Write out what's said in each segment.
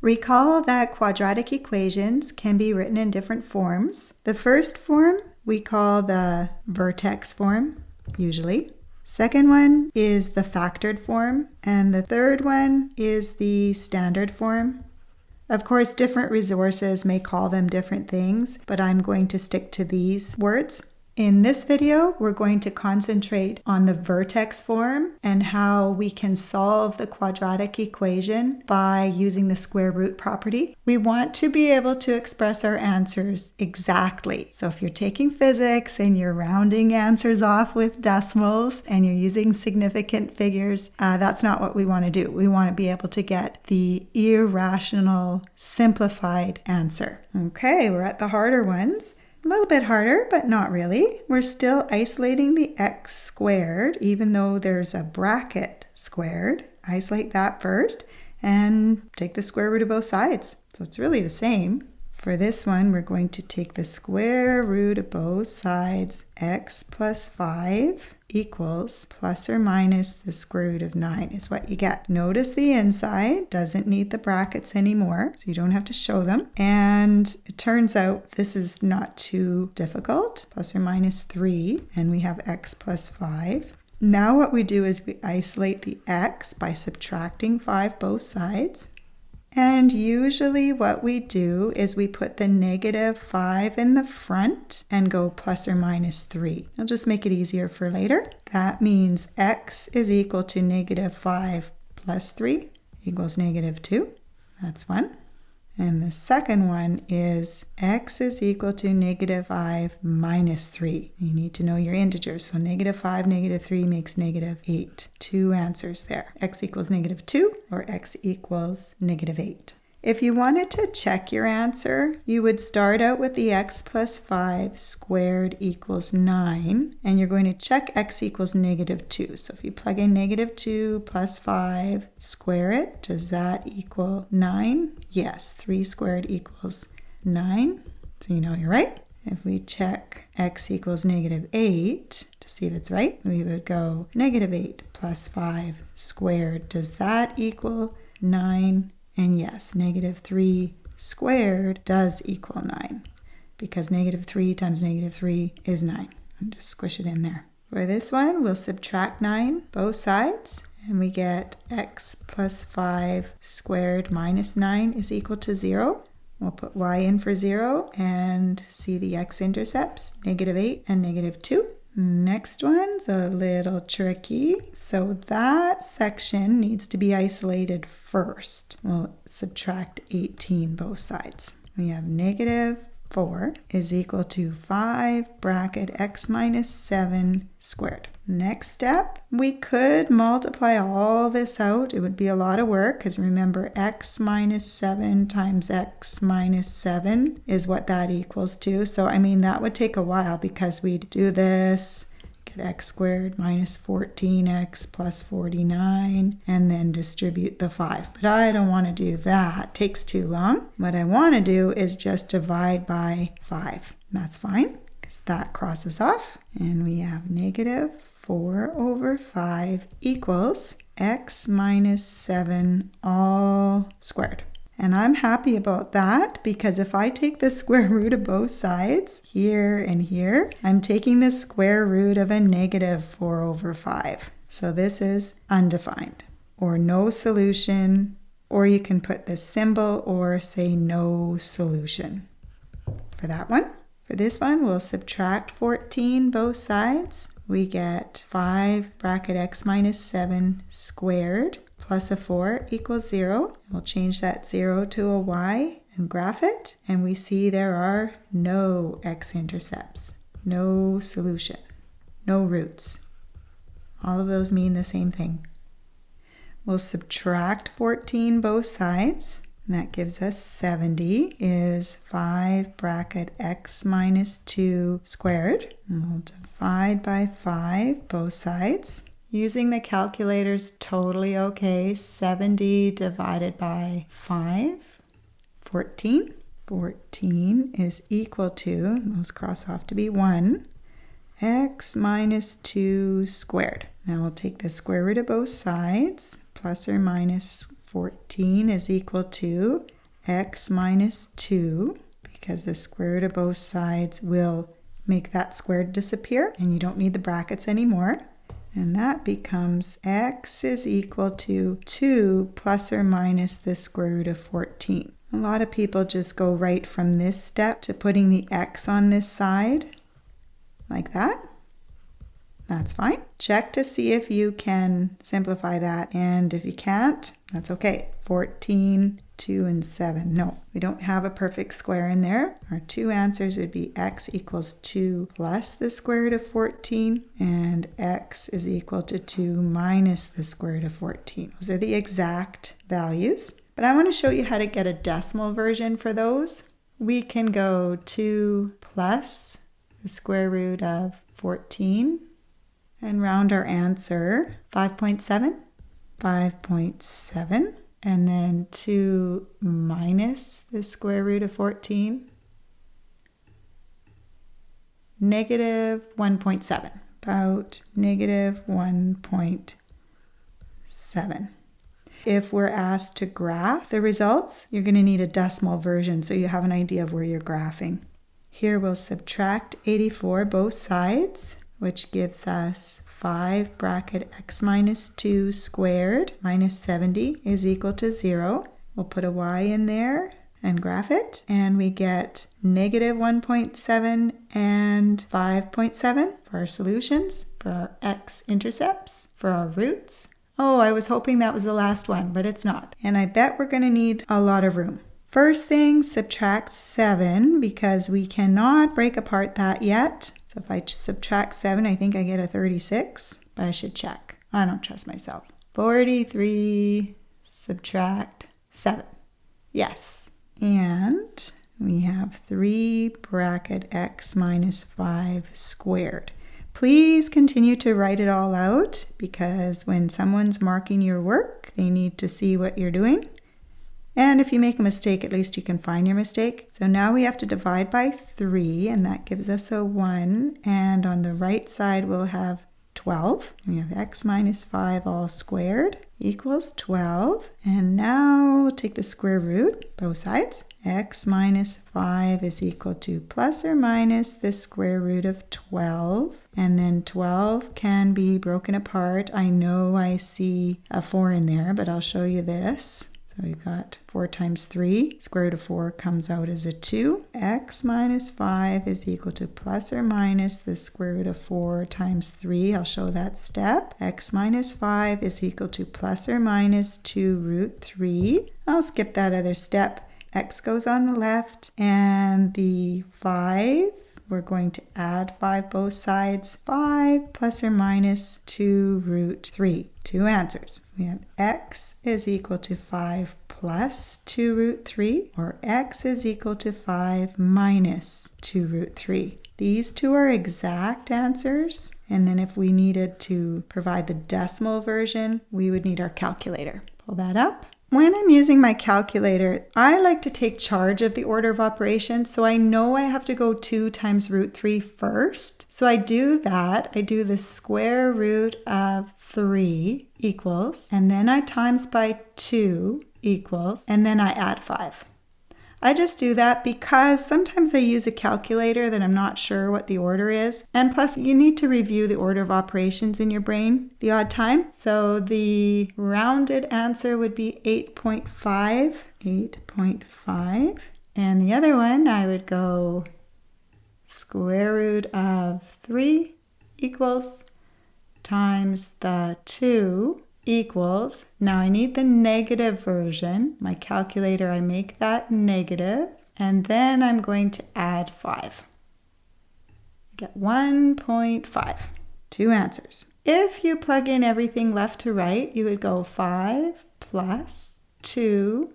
Recall that quadratic equations can be written in different forms. The first form we call the vertex form, usually. Second one is the factored form, and the third one is the standard form. Of course, different resources may call them different things, but I'm going to stick to these words. In this video, we're going to concentrate on the vertex form and how we can solve the quadratic equation by using the square root property. We want to be able to express our answers exactly. So if you're taking physics and you're rounding answers off with decimals and you're using significant figures, that's not what we want to do. We want to be able to get the irrational simplified answer. Okay, we're at the harder ones. A little bit harder, but not really. We're still isolating the x squared, even though there's a bracket squared. Isolate that first and take the square root of both sides. So it's really the same. For this one, we're going to take the square root of both sides. X plus 5 equals plus or minus the square root of 9 is what you get. Notice the inside doesn't need the brackets anymore, so you don't have to show them. And it turns out this is not too difficult. Plus or minus 3, and we have x plus 5. Now what we do is we isolate the x by subtracting 5 both sides. And usually what we do is we put the negative 5 in the front and go plus or minus 3. I'll just make it easier for later. That means x is equal to negative 5 plus 3 equals negative 2. That's one. And the second one is x is equal to negative 5 minus 3. You need to know your integers. So negative 5, negative 3 makes negative 8. Two answers there. X equals negative 2 or x equals negative 8. If you wanted to check your answer, you would start out with the x plus 5 squared equals 9, and you're going to check x equals negative 2. So if you plug in negative 2 plus 5, square it, does that equal 9? Yes, 3 squared equals 9. So you know you're right. If we check x equals negative 8 to see if it's right, we would go negative 8 plus 5 squared. Does that equal 9? And yes, negative 3 squared does equal 9 because negative 3 times negative 3 is 9. I'll just squish it in there. For this one, we'll subtract 9 both sides and we get x plus 5 squared minus 9 is equal to 0. We'll put y in for 0 and see the x-intercepts, negative 8 and negative 2. Next one's a little tricky. So that section needs to be isolated first. We'll subtract 18 both sides. We have negative 4 is equal to 5 bracket x minus 7 squared. Next step, we could multiply all this out. It would be a lot of work because remember x minus 7 times x minus 7 is what that equals to. So I mean that would take a while because we'd do this, get x squared minus 14x plus 49 and then distribute the 5. But I don't want to do that. It takes too long. What I want to do is just divide by 5. That's fine because that crosses off and we have negative 4 over 5 equals x minus 7 all squared. And I'm happy about that because if I take the square root of both sides, here and here, I'm taking the square root of a negative 4 over 5. So this is undefined or no solution, or you can put the symbol or say no solution for that one. For this one, we'll subtract 14 both sides. We get 5 bracket x minus 7 squared plus a 4 equals 0. We'll change that 0 to a y and graph it. And we see there are no x-intercepts, no solution, no roots. All of those mean the same thing. We'll subtract 14 both sides. And that gives us 70 is 5 bracket x minus 2 squared. And we'll divide by 5 both sides. Using the calculator's totally okay. 70 divided by 5, 14. 14 is equal to, those cross off to be 1, x minus 2 squared. Now we'll take the square root of both sides, plus or minus 14 is equal to x minus 2, because the square root of both sides will make that squared disappear, and you don't need the brackets anymore. And that becomes x is equal to 2 plus or minus the square root of 14. A lot of people just go right from this step to putting the x on this side, like that. That's fine. Check to see if you can simplify that, and if you can't, that's okay. 14, 2, and 7. No, we don't have a perfect square in there. Our two answers would be x equals 2 plus the square root of 14, and x is equal to 2 minus the square root of 14. Those are the exact values. But I want to show you how to get a decimal version for those. We can go 2 plus the square root of 14 and round our answer 5.7, 5.7, and then 2 minus the square root of 14, negative 1.7, about negative 1.7. If we're asked to graph the results, you're going to need a decimal version so you have an idea of where you're graphing. Here we'll subtract 84 both sides, which gives us 5 bracket x minus 2 squared minus 70 is equal to 0. We'll put a y in there and graph it, and we get negative 1.7 and 5.7 for our solutions, for our x-intercepts, for our roots. Oh, I was hoping that was the last one, but it's not. And I bet we're going to need a lot of room. First thing, subtract 7, because we cannot break apart that yet. So if I subtract 7, I think I get a 36, but I should check. I don't trust myself. 43 subtract 7. Yes. And we have 3 bracket x minus 5 squared. Please continue to write it all out, because when someone's marking your work, they need to see what you're doing. And if you make a mistake, at least you can find your mistake. So now we have to divide by 3, and that gives us a 1. And on the right side, we'll have 12. We have x minus 5 all squared equals 12. And now we'll take the square root, both sides. X minus 5 is equal to plus or minus the square root of 12. And then 12 can be broken apart. I know I see a 4 in there, but I'll show you this. So we've got 4 times 3. Square root of 4 comes out as a 2. X minus 5 is equal to plus or minus the square root of 4 times 3. I'll show that step. X minus 5 is equal to plus or minus 2 root 3. I'll skip that other step. X goes on the left, and the 5, we're going to add 5 both sides. 5 plus or minus 2 root 3. Two answers. We have x is equal to 5 plus 2 root 3, or x is equal to 5 minus 2 root 3. These two are exact answers. And then if we needed to provide the decimal version, we would need our calculator. Pull that up. When I'm using my calculator, I like to take charge of the order of operations, so I know I have to go 2 times root 3 first. So I do that. I do the square root of 3 equals, and then I times by 2 equals, and then I add 5. I just do that because sometimes I use a calculator that I'm not sure what the order is. And plus, you need to review the order of operations in your brain the odd time. So the rounded answer would be 8.5. 8.5. And the other one, I would go square root of 3 equals times the 2 equals, now I need the negative version. My calculator, I make that negative, and then I'm going to add 5. Get 1.5. Two answers. If you plug in everything left to right, you would go 5 plus 2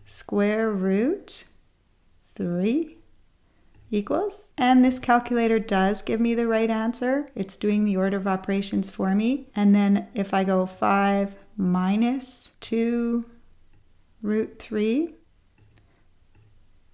square root 3 equals, and this calculator does give me the right answer. It's doing the order of operations for me. And then if I go 5 minus 2 root 3,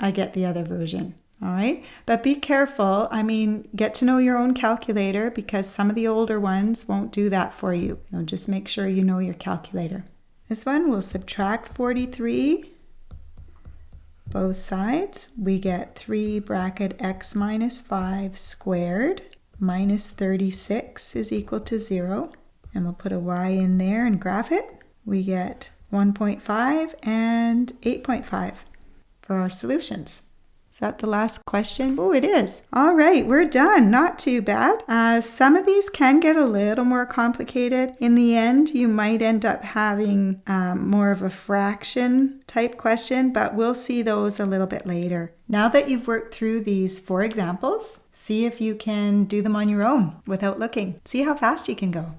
I get the other version. All right, but be careful. I mean, get to know your own calculator, because some of the older ones won't do that for you. Just make sure you know your calculator. This one we'll subtract 43 both sides. We get 3 bracket x minus 5 squared minus 36 is equal to 0. And we'll put a y in there and graph it. We get 1.5 and 8.5 for our solutions. Is that the last question? Oh, it is. All right, we're done. Not too bad. Some of these can get a little more complicated. In the end, you might end up having more of a fraction type question, but we'll see those a little bit later. Now that you've worked through these 4 examples, see if you can do them on your own without looking. See how fast you can go.